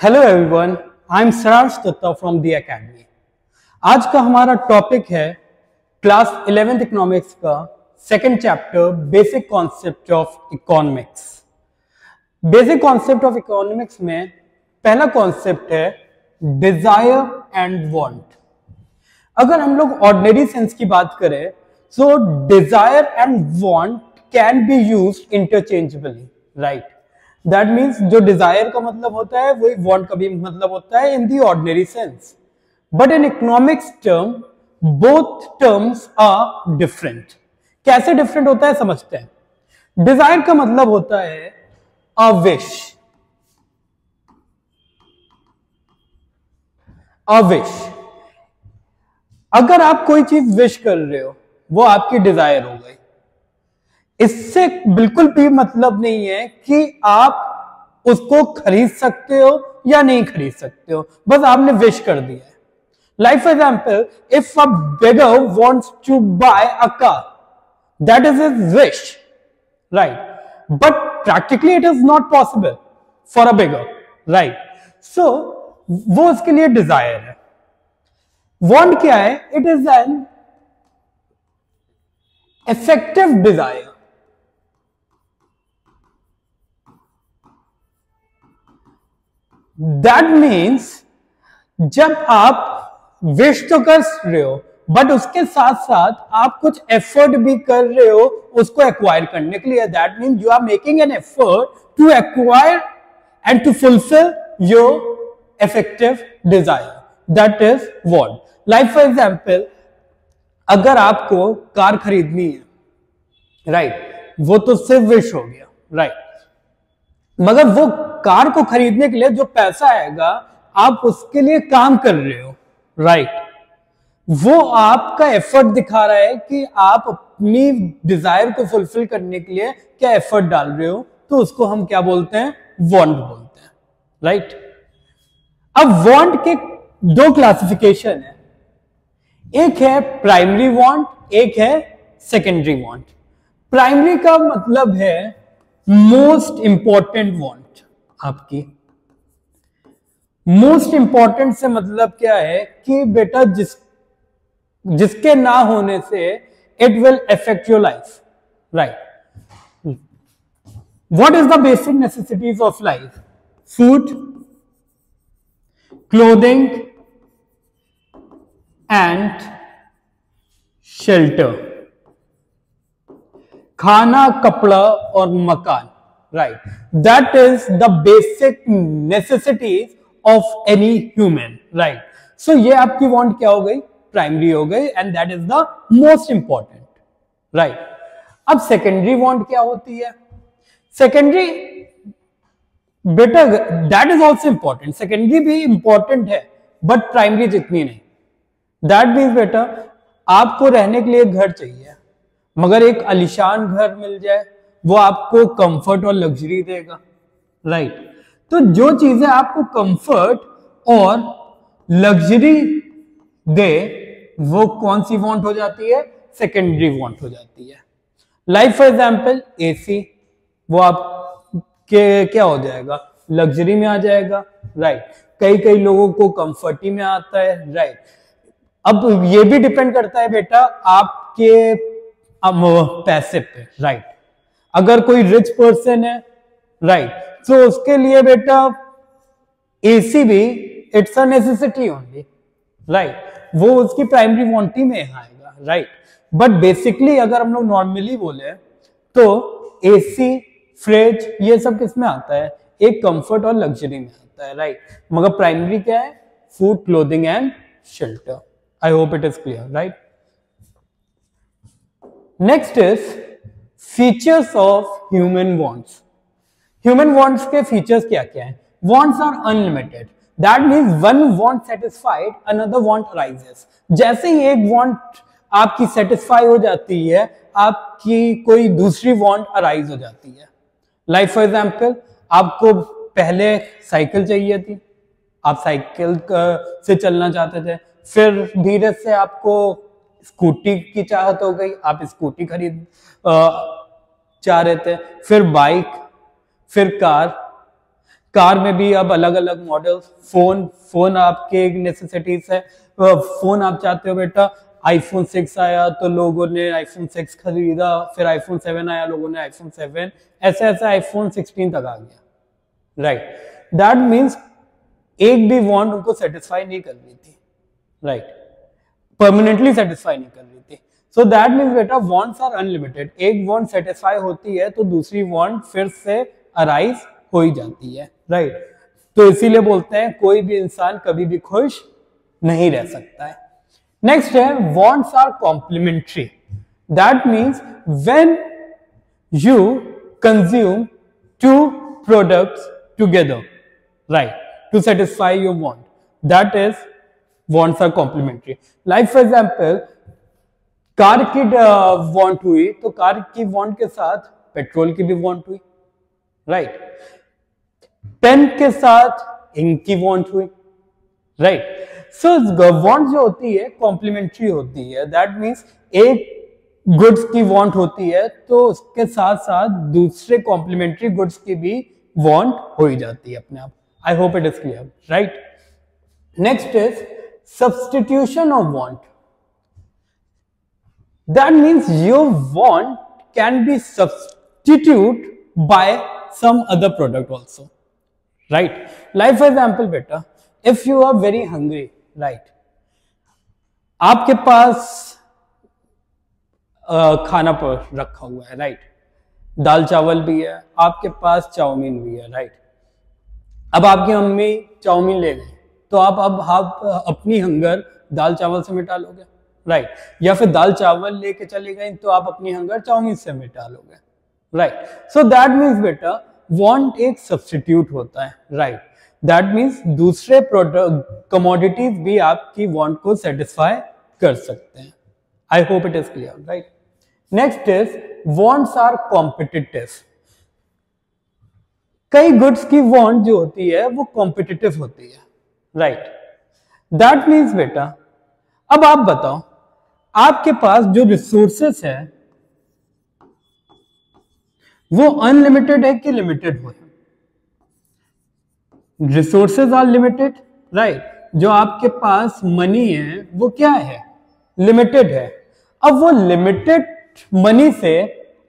Hello everyone, I am Saransh Datta from the academy. आज का हमारा टॉपिक है क्लास 11th इकोनॉमिक्स का second chapter basic concept of economics. Basic concept of economics में पहला कॉन्सेप्ट है डिजायर एंड वांट। अगर हम लोग ऑर्डिनरी सेंस की बात करें तो desire and want can be used interchangeably, right. That means जो डिजायर का मतलब होता है वही वांट का भी मतलब होता है in the ordinary sense, but in economics term both terms are different. कैसे डिफरेंट होता है समझते हैं। डिजायर का मतलब होता है अ विश, अ विश। अगर आप कोई चीज विश कर रहे हो वो आपकी डिजायर हो गई। इससे बिल्कुल भी मतलब नहीं है कि आप उसको खरीद सकते हो या नहीं खरीद सकते हो, बस आपने विश कर दिया है। Like for example, if a beggar wants to buy a car, that is his wish, right, but practically it is not possible for a beggar, right. So वो उसके लिए डिजायर है। वांट क्या है? It is an effective desire. That means जब आप wish तो कर रहे हो बट उसके साथ साथ आप कुछ एफर्ट भी कर रहे हो उसको एक्वायर करने के लिए। That means you are making an effort to acquire and to fulfil your effective desire, that is want. Like for example, अगर आपको कार खरीदनी है, राइट, वो तो सिर्फ विश हो गया, राइट, मगर वो कार को खरीदने के लिए जो पैसा आएगा आप उसके लिए काम कर रहे हो, राइट। वो आपका एफर्ट दिखा रहा है कि आप अपनी डिजायर को फुलफिल करने के लिए क्या एफर्ट डाल रहे हो, तो उसको हम क्या बोलते हैं? वांट बोलते हैं, राइट। अब वांट के दो क्लासिफिकेशन है, एक है प्राइमरी वांट, एक है सेकेंडरी वांट। प्राइमरी का मतलब है मोस्ट इंपॉर्टेंट वांट। आपकी मोस्ट इंपॉर्टेंट से मतलब क्या है कि बेटा जिसके ना होने से it will affect your life, right. What is the basic necessities of life? Food, clothing and shelter. खाना, कपड़ा और मकान, right. That is the basic necessities of any human, right. So ये आपकी वांट क्या हो गई? प्राइमरी हो गई, and that is the most important, right. अब सेकेंडरी वांट क्या होती है? सेकेंडरी बेटा that is also important, secondary भी इंपॉर्टेंट है बट प्राइमरी जितनी नहीं। दैट मीन्स बेटा आपको रहने के लिए घर चाहिए, मगर एक आलीशान घर मिल जाए वो आपको कंफर्ट और लग्जरी देगा, राइट। तो जो चीजें आपको कंफर्ट और लग्जरी दे वो कौन सी वांट हो जाती है? सेकेंडरी वांट हो जाती है। लाइक फॉर एग्जांपल एसी, वो आप के क्या हो जाएगा? लग्जरी में आ जाएगा, राइट। कई कई लोगों को कंफर्ट ही में आता है, राइट। अब ये भी डिपेंड करता है बेटा आपके पैसे पे, राइट। अगर कोई रिच पर्सन है, राइट, तो उसके लिए बेटा एसी भी it's a necessity only, right. वो उसकी प्राइमरी वांटी में आएगा, राइट। बट बेसिकली अगर हम लोग नॉर्मली बोले तो एसी, फ्रिज, ये सब किस में आता है? एक कंफर्ट और लग्जरी में आता है, राइट। मगर प्राइमरी क्या है? Food, clothing and shelter. I hope it is clear, right. Next is features of human wants. Human wants के फीचर्स क्या क्या है? Wants are unlimited, that means one want satisfied another want arises. जैसे ही एक want आपकी satisfy हो जाती है आपकी कोई दूसरी वांट अराइज हो जाती है। लाइक फॉर एग्जाम्पल, आपको पहले साइकिल चाहिए थी, आप साइकिल से चलना चाहते थे, फिर धीरे से आपको स्कूटी की चाहत हो गई, आप स्कूटी खरीद चाह रहे थे, फिर बाइक, फिर कार। कार में भी अब अलग अलग मॉडल्स, फोन आपके नेसेसिटीज है। फोन आप चाहते हो बेटा, आईफोन 6 आया तो लोगों ने आईफोन 6 खरीदा, फिर आईफोन 7 आया, लोगों ने आईफोन 7, ऐसे ऐसे आईफोन 16 तक आ गया, राइट। दैट मीन्स एक भी वांट उनको सेटिस्फाई नहीं कर रही थी, राइट, परमानेंटली सेटिस्फाई नहीं कर रही थी। सो दैट मीन्स बेटा वांट्स आर अनलिमिटेड। एक वांट सेटिस्फाई होती है तो दूसरी वांट फिर से अराइज हो ही जाती है, राइट। तो इसीलिए बोलते हैं कोई भी इंसान कभी भी खुश नहीं रह सकता है। नेक्स्ट है wants are complementary. That means when you consume two products together, right, to satisfy your want, that is wants are complementary. Like for example car की वांट हुई तो कार की वांट के साथ पेट्रोल की भी वांट हुई, राइट। पेन के साथ इंक की वांट हुई, राइट। सो वांट जो होती है कॉम्प्लीमेंट्री होती है। दैट मीन्स एक गुड्स की वांट होती है तो उसके साथ साथ दूसरे कॉम्प्लीमेंट्री गुड्स की भी वांट हो ही जाती है अपने आप। आई hope it is clear, right. Next is substitution of want. That means your want can be substituted by some other product also, right? Like for example, beta, if you are very hungry, right? आपके पास खाना पर रखा हुआ है, right, दाल चावल भी है, आपके पास चाउमीन भी है, राइट। अब आपकी मम्मी चाउमीन ले गई तो आप अपनी हंगर दाल चावल से मिटा लोगे, राइट, या फिर दाल चावल लेके चली गई तो आप अपनी हंगर चाउमीन से मिटा लोगे, राइट। सो दैट मीन्स बेटा वांट एक सब्स्टिट्यूट होता है, राइट। दैट मीन्स दूसरे प्रोडक्ट कमोडिटीज भी आपकी वांट को सेटिस्फाई कर सकते हैं। I hope it is clear, right. Next is wants are competitive. कई गुड्स की वांट जो होती है वो कॉम्पिटिटिव होती है, राइट। दैट मीन्स बेटा अब आप बताओ आपके पास जो रिसोर्सेस है वो अनलिमिटेड है कि लिमिटेड हो? Resources are limited, right. जो आपके पास मनी है वो क्या है? लिमिटेड है। अब वो लिमिटेड मनी से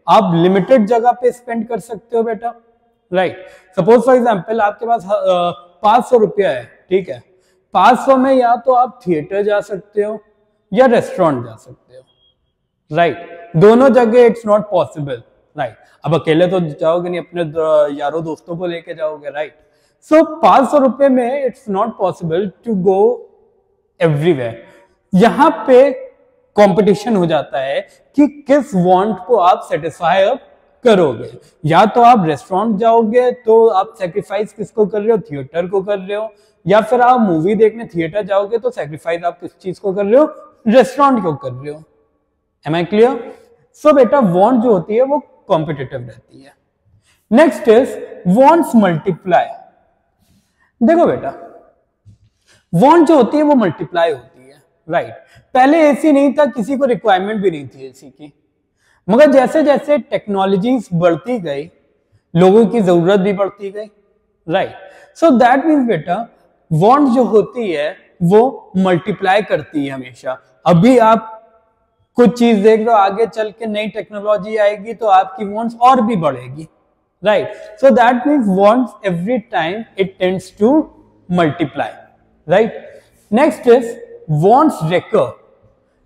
आप लिमिटेड जगह पे स्पेंड कर सकते हो बेटा, राइट। सपोज फॉर एग्जांपल आपके पास 500 रुपया है, ठीक है। 500 में या तो आप थिएटर जा सकते हो या रेस्टोरेंट जा सकते हो, राइट। दोनों जगह इट्स नॉट पॉसिबल, राइट। अब अकेले तो जाओगे नहीं, अपने यारों दोस्तों को लेके जाओगे, राइट। सो 500 रुपए में it's not possible to go everywhere. यहां पे कंपटीशन हो जाता है कि किस वांट को आप सेटिस्फाई अप करोगे। या तो आप रेस्टोरेंट जाओगे तो आप सेक्रीफाइस किसको कर रहे हो? थिएटर को कर रहे हो। या फिर आप मूवी देखने थिएटर जाओगे तो सेक्रीफाइस आप किस चीज को कर रहे हो? रेस्टोरेंट को कर रहे हो। M I clear? सो बेटा वांट जो होती है वो कॉम्पिटिटिव रहती है। Next is wants multiply. देखो बेटा वांट जो होती है वो मल्टीप्लाई होती है, राइट। पहले एसी नहीं था, किसी को रिक्वायरमेंट भी नहीं थी एसी की, मगर जैसे जैसे टेक्नोलॉजीज बढ़ती गई लोगों की जरूरत भी बढ़ती गई, राइट। सो दैट मीन्स बेटा वांट जो होती है वो मल्टीप्लाई करती है हमेशा। अभी आप कुछ चीज देख रहे हो, आगे चल के नई टेक्नोलॉजी आएगी तो आपकी वांट्स और भी बढ़ेगी, right. So that means wants every time it tends to multiply, right. Next is wants recur.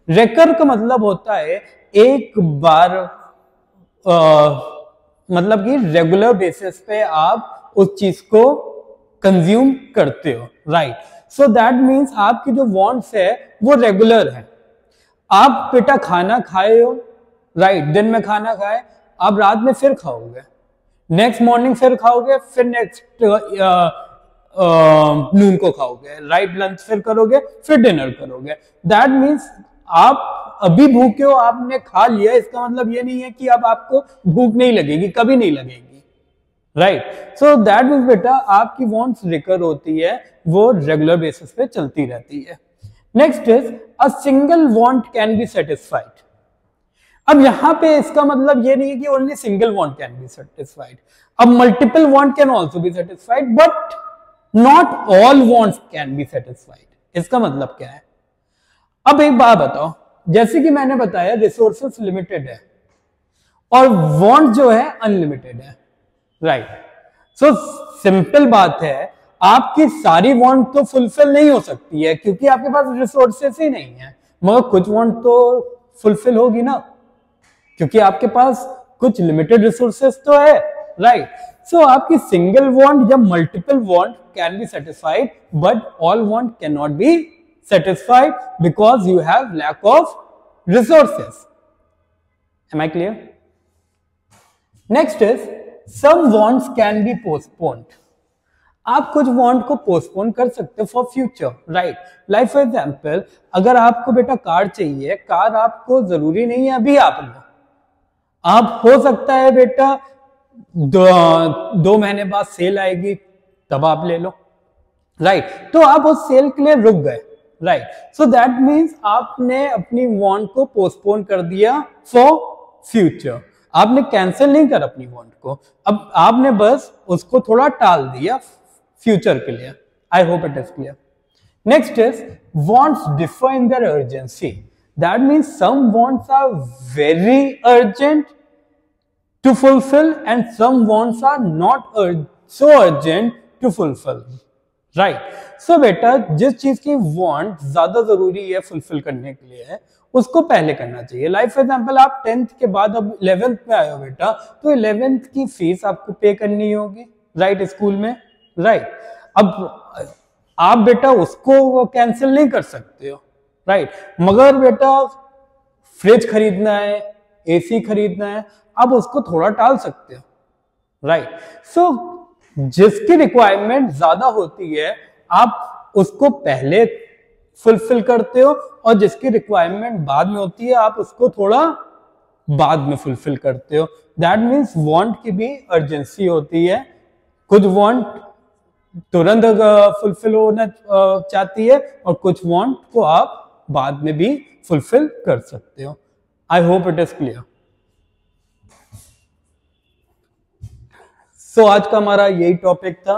Recur का मतलब होता है एक बार मतलब कि रेगुलर बेसिस पे आप उस चीज को कंज्यूम करते हो, राइट। सो दैट मीन्स आपकी जो वांट्स है वो रेगुलर है। आप बेटा खाना खाए हो, राइट, दिन में खाना खाए, आप रात में फिर खाओगे, नेक्स्ट मॉर्निंग फिर खाओगे, फिर नेक्स्ट नून को खाओगे, राइट, लंच फिर करोगे, फिर डिनर करोगे। दैट मीन्स आप अभी भूखे हो, आपने खा लिया, इसका मतलब ये नहीं है कि अब आपको भूख नहीं लगेगी, कभी नहीं लगेगी, राइट। सो दैट मीन्स बेटा आपकी वांट्स रिकर होती है, वो रेगुलर बेसिस पे चलती रहती है। Next is a single want can be satisfied. अब यहां पे इसका मतलब ये नहीं है कि only single want can be satisfied, अब multiple want can also be satisfied, but not all wants can be satisfied. इसका मतलब क्या है? अब एक बात बताओ, जैसे कि मैंने बताया रिसोर्सेस लिमिटेड है और वांट जो है अनलिमिटेड है, राइट। सो सिंपल बात है, आपकी सारी वांट तो फुलफिल नहीं हो सकती है क्योंकि आपके पास रिसोर्सेस ही नहीं है, मगर कुछ वांट तो फुलफिल होगी ना, क्योंकि आपके पास कुछ लिमिटेड रिसोर्सेस तो है, राइट। सो आपकी सिंगल वांट या multiple want can be satisfied, but all want can not be satisfied because you have lack of resources. Am I clear? Next is some wants can be postponed. आप कुछ want को postpone कर सकते हो for future, right. Like for example, अगर आपको बेटा car चाहिए, कार आपको जरूरी नहीं है अभी आप लो, आप हो सकता है बेटा 2 महीने बाद सेल आएगी तब आप ले लो, राइट। तो आप उस सेल के लिए रुक गए, राइट। सो दैट मीन्स आपने अपनी वांट को पोस्टपोन कर दिया फॉर फ्यूचर, आपने कैंसिल नहीं कर अपनी वांट को, अब आपने बस उसको थोड़ा टाल दिया फ्यूचर के लिए। I hope it is clear. Next is wants differ in their urgency. That means some wants are very urgent to fulfil and some wants are not so urgent to fulfil, right. So बेटा जिस चीज की want ज्यादा जरूरी है fulfil करने के लिए उसको पहले करना चाहिए। लाइक फॉर एग्जांपल, आप 10th के बाद अब 11th में आए हो बेटा, तो 11th की फीस आपको पे करनी होगी, राइट, स्कूल में, राइट। अब आप बेटा उसको कैंसिल नहीं कर सकते हो, राइट, मगर बेटा फ्रिज खरीदना है, एसी खरीदना है, आप उसको थोड़ा टाल सकते हो, राइट। सो जिसकी रिक्वायरमेंट ज्यादा होती है आप उसको पहले फुलफिल करते हो, और जिसकी रिक्वायरमेंट बाद में होती है आप उसको थोड़ा बाद में फुलफिल करते हो। दैट मीन्स वांट की भी अर्जेंसी होती है, कुछ वांट तुरंत फुलफिल होना चाहती है और कुछ वांट को आप बाद में भी फुलफिल कर सकते हो। I hope it is clear. So आज का हमारा यही टॉपिक था।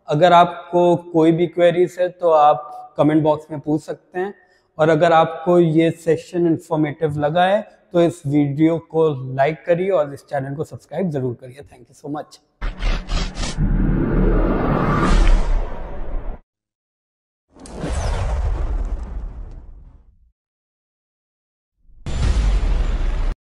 अगर आपको कोई भी क्वेरीज है तो आप कमेंट बॉक्स में पूछ सकते हैं, और अगर आपको ये सेशन इंफॉर्मेटिव लगा है तो इस वीडियो को लाइक करिए और इस चैनल को सब्सक्राइब जरूर करिए। Thank you so much.